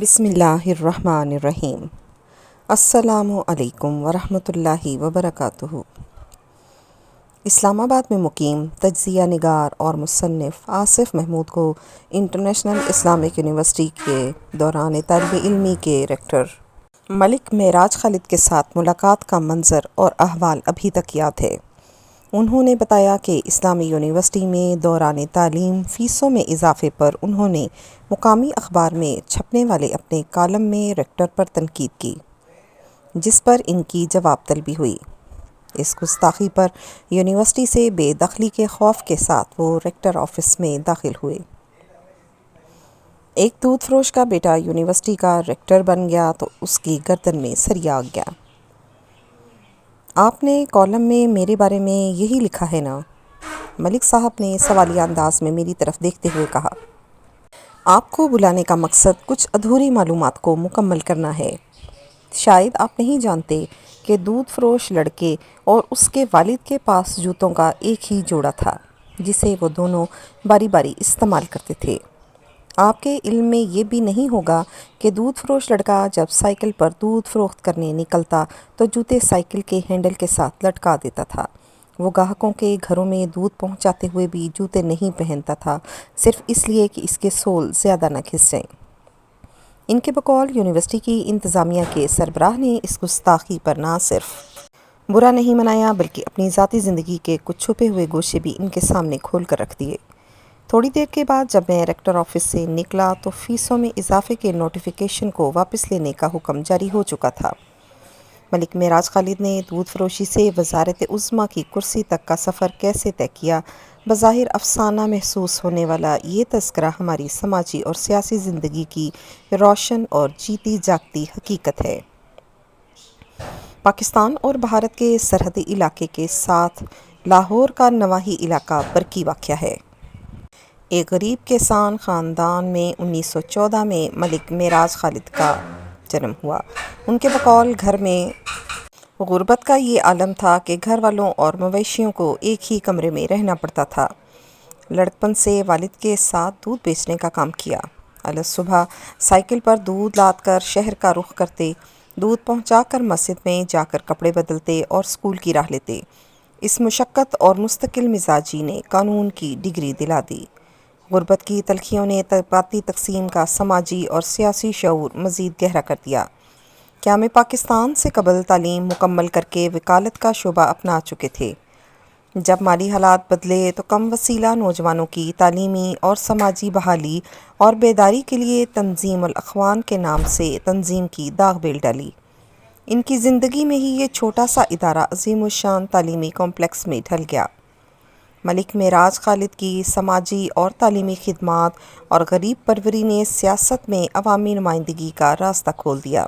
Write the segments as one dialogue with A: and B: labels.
A: بسم اللہ الرحمن الرحیم۔ السلام علیکم ورحمۃ اللہ وبرکاتہ۔ اسلام آباد میں مقیم تجزیہ نگار اور مصنف آصف محمود کو انٹرنیشنل اسلامک یونیورسٹی کے دوران طالب علمی کے ریکٹر ملک معراج خالد کے ساتھ ملاقات کا منظر اور احوال ابھی تک یاد ہے۔ انہوں نے بتایا کہ اسلامی یونیورسٹی میں دوران تعلیم فیسوں میں اضافے پر انہوں نے مقامی اخبار میں چھپنے والے اپنے کالم میں ریکٹر پر تنقید کی، جس پر ان کی جواب طلبی ہوئی۔ اس گستاخی پر یونیورسٹی سے بے دخلی کے خوف کے ساتھ وہ ریکٹر آفس میں داخل ہوئے۔ ایک دودھ فروش کا بیٹا یونیورسٹی کا ریکٹر بن گیا تو اس کی گردن میں سریا آ گیا۔ آپ نے کالم میں میرے بارے میں یہی لکھا ہے نا؟ ملک صاحب نے سوالیہ انداز میں میری طرف دیکھتے ہوئے کہا۔ آپ کو بلانے کا مقصد کچھ ادھوری معلومات کو مکمل کرنا ہے۔ شاید آپ نہیں جانتے کہ دودھ فروش لڑکے اور اس کے والد کے پاس جوتوں کا ایک ہی جوڑا تھا، جسے وہ دونوں باری باری استعمال کرتے تھے۔ آپ کے علم میں یہ بھی نہیں ہوگا کہ دودھ فروش لڑکا جب سائیکل پر دودھ فروخت کرنے نکلتا تو جوتے سائیکل کے ہینڈل کے ساتھ لٹکا دیتا تھا۔ وہ گاہکوں کے گھروں میں دودھ پہنچاتے ہوئے بھی جوتے نہیں پہنتا تھا، صرف اس لیے کہ اس کے سول زیادہ نہ گھس جائیں۔ ان کے بقول یونیورسٹی کی انتظامیہ کے سربراہ نے اس گستاخی پر نہ صرف برا نہیں منایا بلکہ اپنی ذاتی زندگی کے کچھ چھپے ہوئے گوشے بھی ان کے سامنے کھول کر رکھ دیے۔ تھوڑی دیر کے بعد جب میں ریکٹر آفس سے نکلا تو فیسوں میں اضافے کے نوٹیفیکیشن کو واپس لینے کا حکم جاری ہو چکا تھا۔ ملک معراج خالد نے دودھ فروشی سے وزارت عظمیٰ کی کرسی تک کا سفر کیسے طے کیا، بظاہر افسانہ محسوس ہونے والا یہ تذکرہ ہماری سماجی اور سیاسی زندگی کی روشن اور جیتی جاگتی حقیقت ہے۔ پاکستان اور بھارت کے سرحدی علاقے کے ساتھ لاہور کا نواحی علاقہ برقی واقع ہے۔ ایک غریب کسان خاندان میں 1914 میں ملک معراج خالد کا جنم ہوا۔ ان کے بقول گھر میں غربت کا یہ عالم تھا کہ گھر والوں اور مویشیوں کو ایک ہی کمرے میں رہنا پڑتا تھا۔ لڑکپن سے والد کے ساتھ دودھ بیچنے کا کام کیا۔ صبح سائیکل پر دودھ لاد کر شہر کا رخ کرتے، دودھ پہنچا کر مسجد میں جا کر کپڑے بدلتے اور اسکول کی راہ لیتے۔ اس مشقت اور مستقل مزاجی نے قانون کی ڈگری دلا دی۔ غربت کی تلخیوں نے طبقاتی تقسیم کا سماجی اور سیاسی شعور مزید گہرا کر دیا۔ قیام پاکستان سے قبل تعلیم مکمل کر کے وکالت کا شعبہ اپنا چکے تھے۔ جب مالی حالات بدلے تو کم وسیلہ نوجوانوں کی تعلیمی اور سماجی بحالی اور بیداری کے لیے تنظیم الاخوان کے نام سے تنظیم کی داغ بیل ڈالی۔ ان کی زندگی میں ہی یہ چھوٹا سا ادارہ عظیم الشان تعلیمی کمپلیکس میں ڈھل گیا۔ ملک معراج خالد کی سماجی اور تعلیمی خدمات اور غریب پروری نے سیاست میں عوامی نمائندگی کا راستہ کھول دیا۔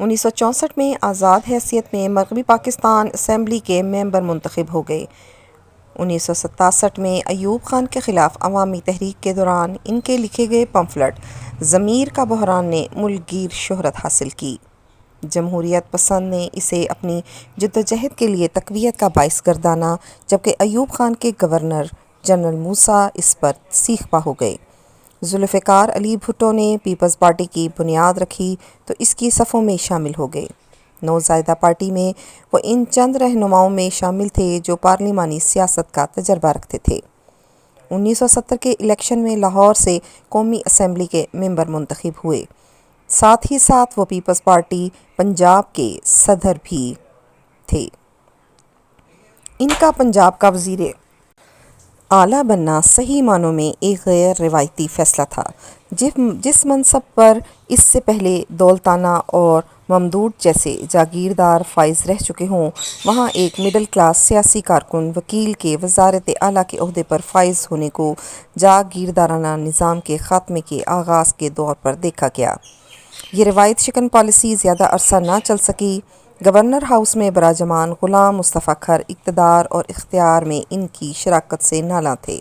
A: 1964 میں آزاد حیثیت میں مغربی پاکستان اسمبلی کے ممبر منتخب ہو گئے۔ 1967 میں ایوب خان کے خلاف عوامی تحریک کے دوران ان کے لکھے گئے پمفلٹ ضمیر کا بحران نے ملک گیر شہرت حاصل کی۔ جمہوریت پسند نے اسے اپنی جدوجہد کے لیے تقویت کا باعث گردانا، جبکہ ایوب خان کے گورنر جنرل موسیٰ اس پر سیخ پا ہو گئے۔ ذوالفقار علی بھٹو نے پیپلز پارٹی کی بنیاد رکھی تو اس کی صفوں میں شامل ہو گئے۔ نوزائیدہ پارٹی میں وہ ان چند رہنماؤں میں شامل تھے جو پارلیمانی سیاست کا تجربہ رکھتے تھے۔ 1970 کے الیکشن میں لاہور سے قومی اسمبلی کے ممبر منتخب ہوئے۔ ساتھ ہی ساتھ وہ پیپلز پارٹی پنجاب کے صدر بھی تھے۔ ان کا پنجاب کا وزیر اعلیٰ بننا صحیح معنوں میں ایک غیر روایتی فیصلہ تھا۔ جس منصب پر اس سے پہلے دولتانہ اور ممدوٹ جیسے جاگیردار فائز رہ چکے ہوں، وہاں ایک مڈل کلاس سیاسی کارکن وکیل کے وزارت اعلیٰ کے عہدے پر فائز ہونے کو جاگیردارانہ نظام کے خاتمے کے آغاز کے دور پر دیکھا گیا۔ یہ روایت شکن پالیسی زیادہ عرصہ نہ چل سکی۔ گورنر ہاؤس میں براجمان غلام مصطفیٰ کھر اقتدار اور اختیار میں ان کی شراکت سے نالاں تھے۔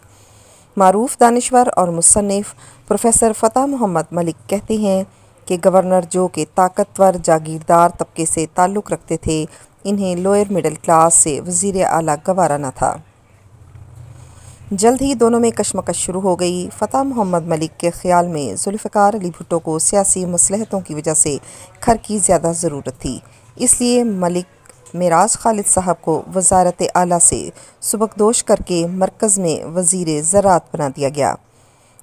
A: معروف دانشور اور مصنف پروفیسر فتح محمد ملک کہتے ہیں کہ گورنر جو کہ طاقتور جاگیردار طبقے سے تعلق رکھتے تھے، انہیں لوئر مڈل کلاس سے وزیر اعلیٰ گوارا نہ تھا۔ جلد ہی دونوں میں کشمکش شروع ہو گئی۔ فتح محمد ملک کے خیال میں ذوالفقار علی بھٹو کو سیاسی مصلحتوں کی وجہ سے کھر کی زیادہ ضرورت تھی، اس لیے ملک معراج خالد صاحب کو وزارت اعلیٰ سے سبکدوش کر کے مرکز میں وزیر زراعت بنا دیا گیا۔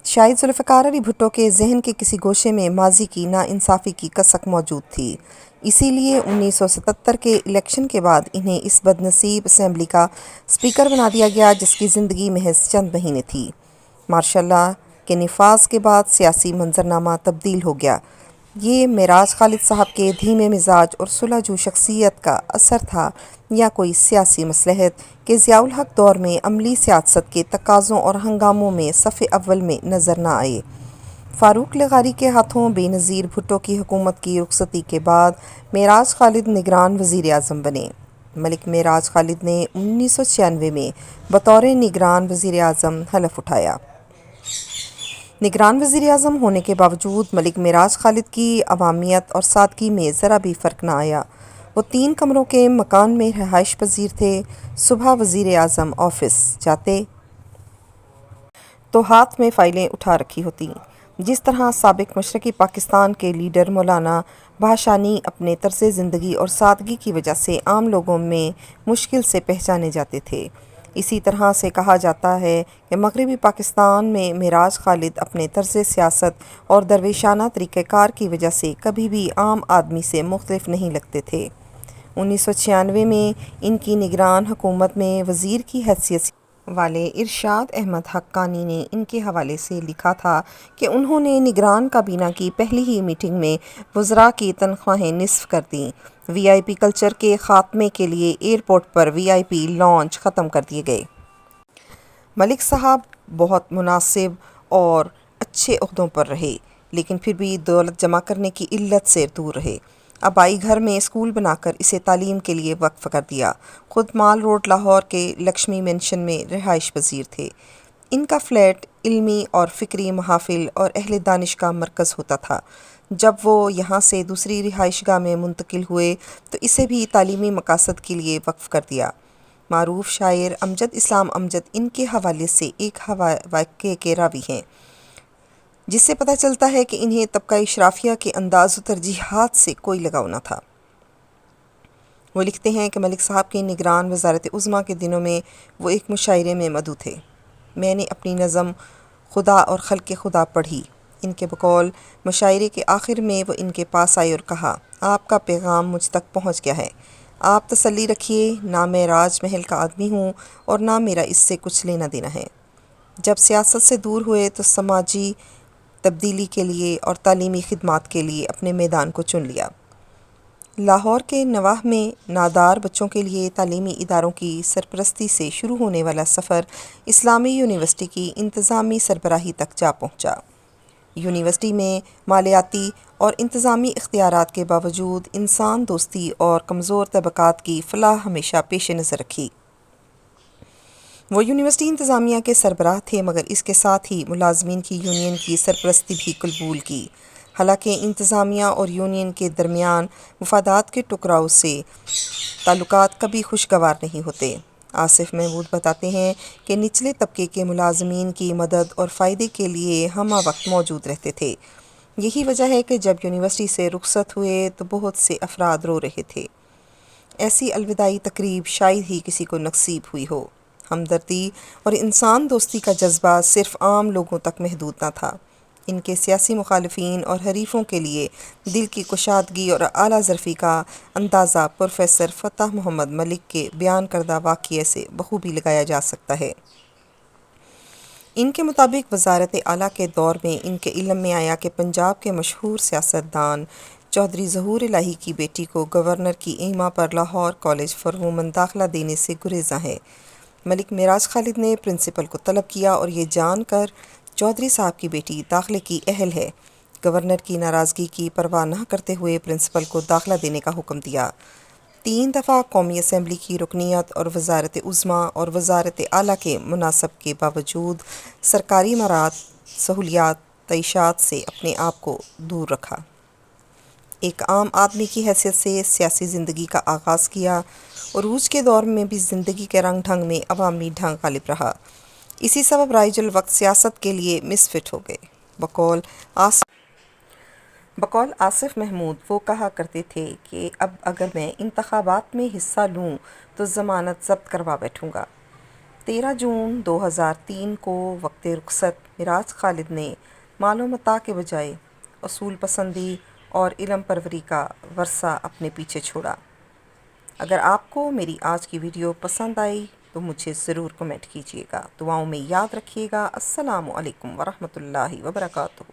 A: شاید ذوالفقار علی بھٹو کے ذہن کے کسی گوشے میں ماضی کی ناانصافی کی کسک موجود تھی، اسی لیے 1977 کے الیکشن کے بعد انہیں اس بد نصیب اسمبلی کا اسپیکر بنا دیا گیا جس کی زندگی محض چند مہینے تھی۔ مارشل لا کے نفاذ کے بعد سیاسی منظرنامہ تبدیل ہو گیا۔ یہ معراج خالد صاحب کے دھیمے مزاج اور صلح جو شخصیت کا اثر تھا یا کوئی سیاسی مصلحت کہ ضیاء الحق دور میں عملی سیاست کے تقاضوں اور ہنگاموں میں صف اول میں نظر نہ آئے۔ فاروق لغاری کے ہاتھوں بے نظیر بھٹو کی حکومت کی رخصتی کے بعد معراج خالد نگران وزیر اعظم بنے۔ ملک معراج خالد نے 1996 میں بطور نگران وزیر اعظم حلف اٹھایا۔ نگران وزیر اعظم ہونے کے باوجود ملک معراج خالد کی عوامیت اور سادگی میں ذرا بھی فرق نہ آیا۔ وہ 3 کمروں کے مکان میں رہائش پذیر تھے۔ صبح وزیر اعظم آفس جاتے تو ہاتھ میں فائلیں اٹھا رکھی ہوتی۔ جس طرح سابق مشرقی پاکستان کے لیڈر مولانا بھاشانی اپنے طرز زندگی اور سادگی کی وجہ سے عام لوگوں میں مشکل سے پہچانے جاتے تھے، اسی طرح سے کہا جاتا ہے کہ مغربی پاکستان میں معراج خالد اپنے طرز سیاست اور درویشانہ طریقہ کار کی وجہ سے کبھی بھی عام آدمی سے مختلف نہیں لگتے تھے۔ 1996 میں ان کی نگران حکومت میں وزیر کی حیثیت والے ارشاد احمد حقانی نے ان کے حوالے سے لکھا تھا کہ انہوں نے نگران کابینہ کی پہلی ہی میٹنگ میں وزراء کی تنخواہیں نصف کر دیں۔ وی آئی پی کلچر کے خاتمے کے لیے ایئرپورٹ پر وی آئی پی لاؤنج ختم کر دیے گئے۔ ملک صاحب بہت مناسب اور اچھے عہدوں پر رہے، لیکن پھر بھی دولت جمع کرنے کی علت سے دور رہے۔ آبائی گھر میں اسکول بنا کر اسے تعلیم کے لیے وقف کر دیا۔ خود مال روڈ لاہور کے لکشمی مینشن میں رہائش پذیر تھے۔ ان کا فلیٹ علمی اور فکری محافل اور اہل دانش کا مرکز ہوتا تھا۔ جب وہ یہاں سے دوسری رہائش گاہ میں منتقل ہوئے تو اسے بھی تعلیمی مقاصد کے لیے وقف کر دیا۔ معروف شاعر امجد اسلام امجد ان کے حوالے سے ایک واقعے کے راوی ہیں، جس سے پتہ چلتا ہے کہ انہیں طبقہ اشرافیہ کے انداز و ترجیحات سے کوئی لگاؤ نہ تھا۔ وہ لکھتے ہیں کہ ملک صاحب کے نگران وزارت عظمیٰ کے دنوں میں وہ ایک مشاعرے میں مدعو تھے۔ میں نے اپنی نظم خدا اور خلق خدا پڑھی۔ ان کے بقول مشاعرے کے آخر میں وہ ان کے پاس آئے اور کہا، آپ کا پیغام مجھ تک پہنچ گیا ہے، آپ تسلی رکھیے، نہ میں راج محل کا آدمی ہوں اور نہ میرا اس سے کچھ لینا دینا ہے۔ جب سیاست سے دور ہوئے تو سماجی تبدیلی کے لیے اور تعلیمی خدمات کے لیے اپنے میدان کو چن لیا۔ لاہور کے نواح میں نادار بچوں کے لیے تعلیمی اداروں کی سرپرستی سے شروع ہونے والا سفر اسلامی یونیورسٹی کی انتظامی سربراہی تک جا پہنچا۔ یونیورسٹی میں مالیاتی اور انتظامی اختیارات کے باوجود انسان دوستی اور کمزور طبقات کی فلاح ہمیشہ پیش نظر رکھی۔ وہ یونیورسٹی انتظامیہ کے سربراہ تھے، مگر اس کے ساتھ ہی ملازمین کی یونین کی سرپرستی بھی قبول کی۔ حالانکہ انتظامیہ اور یونین کے درمیان مفادات کے ٹکراؤ سے تعلقات کبھی خوشگوار نہیں ہوتے۔ آصف محمود بتاتے ہیں کہ نچلے طبقے کے ملازمین کی مدد اور فائدے کے لیے ہمہ وقت موجود رہتے تھے۔ یہی وجہ ہے کہ جب یونیورسٹی سے رخصت ہوئے تو بہت سے افراد رو رہے تھے۔ ایسی الوداعی تقریب شاید ہی کسی کو نصیب ہوئی ہو۔ ہمدردی اور انسان دوستی کا جذبہ صرف عام لوگوں تک محدود نہ تھا۔ ان کے سیاسی مخالفین اور حریفوں کے لیے دل کی کشادگی اور اعلیٰ ظرفی کا اندازہ پروفیسر فتح محمد ملک کے بیان کردہ واقعے سے بخوبی لگایا جا سکتا ہے۔ ان کے مطابق وزارت اعلیٰ کے دور میں ان کے علم میں آیا کہ پنجاب کے مشہور سیاستدان چودھری ظہور الہی کی بیٹی کو گورنر کی ایما پر لاہور کالج فار وومن داخلہ دینے سے گریزاں ہے۔ ملک معراج خالد نے پرنسپل کو طلب کیا اور یہ جان کر چودھری صاحب کی بیٹی داخلے کی اہل ہے، گورنر کی ناراضگی کی پرواہ نہ کرتے ہوئے پرنسپل کو داخلہ دینے کا حکم دیا۔ 3 دفعہ قومی اسمبلی کی رکنیت اور وزارت عظمیٰ اور وزارت اعلیٰ کے مناصب کے باوجود سرکاری امارات، سہولیات، تعیشات سے اپنے آپ کو دور رکھا۔ ایک عام آدمی کی حیثیت سے سیاسی زندگی کا آغاز کیا۔ عروج کے دور میں بھی زندگی کے رنگ ڈھنگ میں عوامی ڈھنگ غالب رہا۔ اسی سبب رائج الوقت سیاست کے لیے مسفٹ ہو گئے۔ بقول آصف محمود وہ کہا کرتے تھے کہ اب اگر میں انتخابات میں حصہ لوں تو ضمانت ضبط کروا بیٹھوں گا۔ 13 جون 2003 کو وقت رخصت معراج خالد نے مال و متاع کے بجائے اصول پسندی اور علم پروری کا ورثہ اپنے پیچھے چھوڑا۔ اگر آپ کو میری آج کی ویڈیو پسند آئی تو مجھے ضرور کمنٹ کیجیے گا۔ دعاؤں میں یاد رکھیے گا۔ السلام علیکم ورحمۃ اللہ وبرکاتہ۔